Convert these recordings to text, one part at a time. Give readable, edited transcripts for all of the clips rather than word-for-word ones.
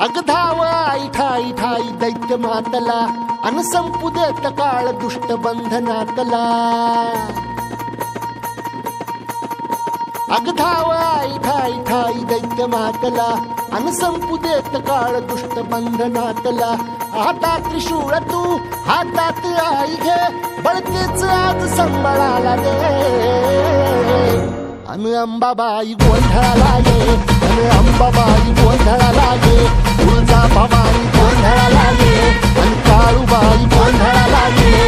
अग धाव आई ठाई ठाई दैत्य मातला अन संपू देत काळ दुष्ट बंधनातला। अग धाव आई ठाई ठाई दैत्य मातला अन संपू देत काळ दुष्ट बंधनातला। हातात त्रिशूळ तू हातात आई घे बळतेच आज संबळाला दे। अन अंबाबाई गोंधळाला ये अन अंबाबाई गोंधळाला ये। तुळजा भवानी गोंधळाला ये अन काळूबाई गोंधळाला ये।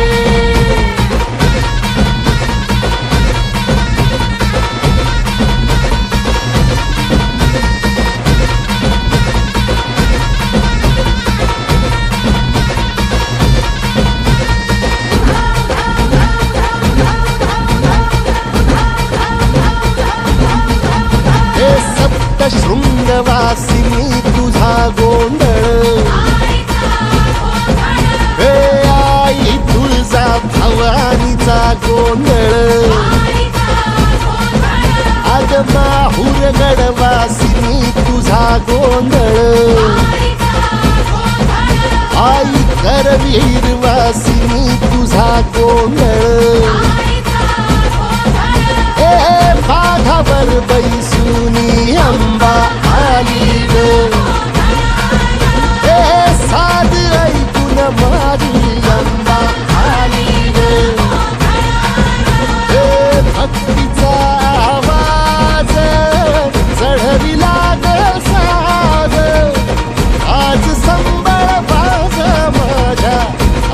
शृंगवासिनी तुझा गोंधळ हे आई तुळजा भवानीचा गोंधळ। अग माहूर गडवासिनी तुझा गोंधळ आई करवीर वासिनी तुझा गोंधळ। भागावर बैसुनी अंबा आली ग साध ऐकून माझी अंबा आली ग। भक्तीचा आवाज चढविला ग साज आज संबळ बाज माझ्या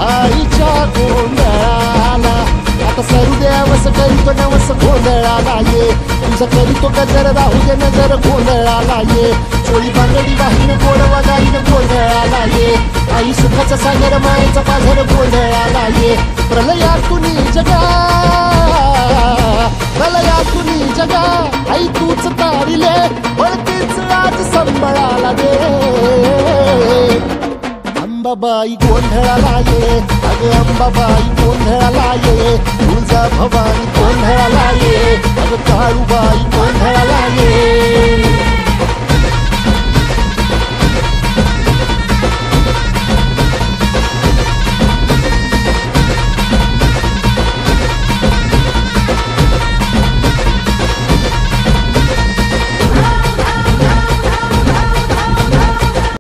आईच्या गोंधळाला। आता सरू देवस करीतो नवस गोंधळाला ये तुझं करीतो गजर राहू दे नजर गोंधळाला ये। चोळी बांगडी वाहीन गोडवा गाईन गोंधळाला ये आई सुखाचा सागर मायेचा पाझर गोंधळाला ये। प्रलयातुनी जगा प्रलयातुनी जगा आई तूच तारिले बळतीच आज संबळाला दे। अंबाबाई गोंधळाला ये अग अंबाबाई गोंधळाला ये। तुळजा भवानी गोंधळाला ये अग काळूबाई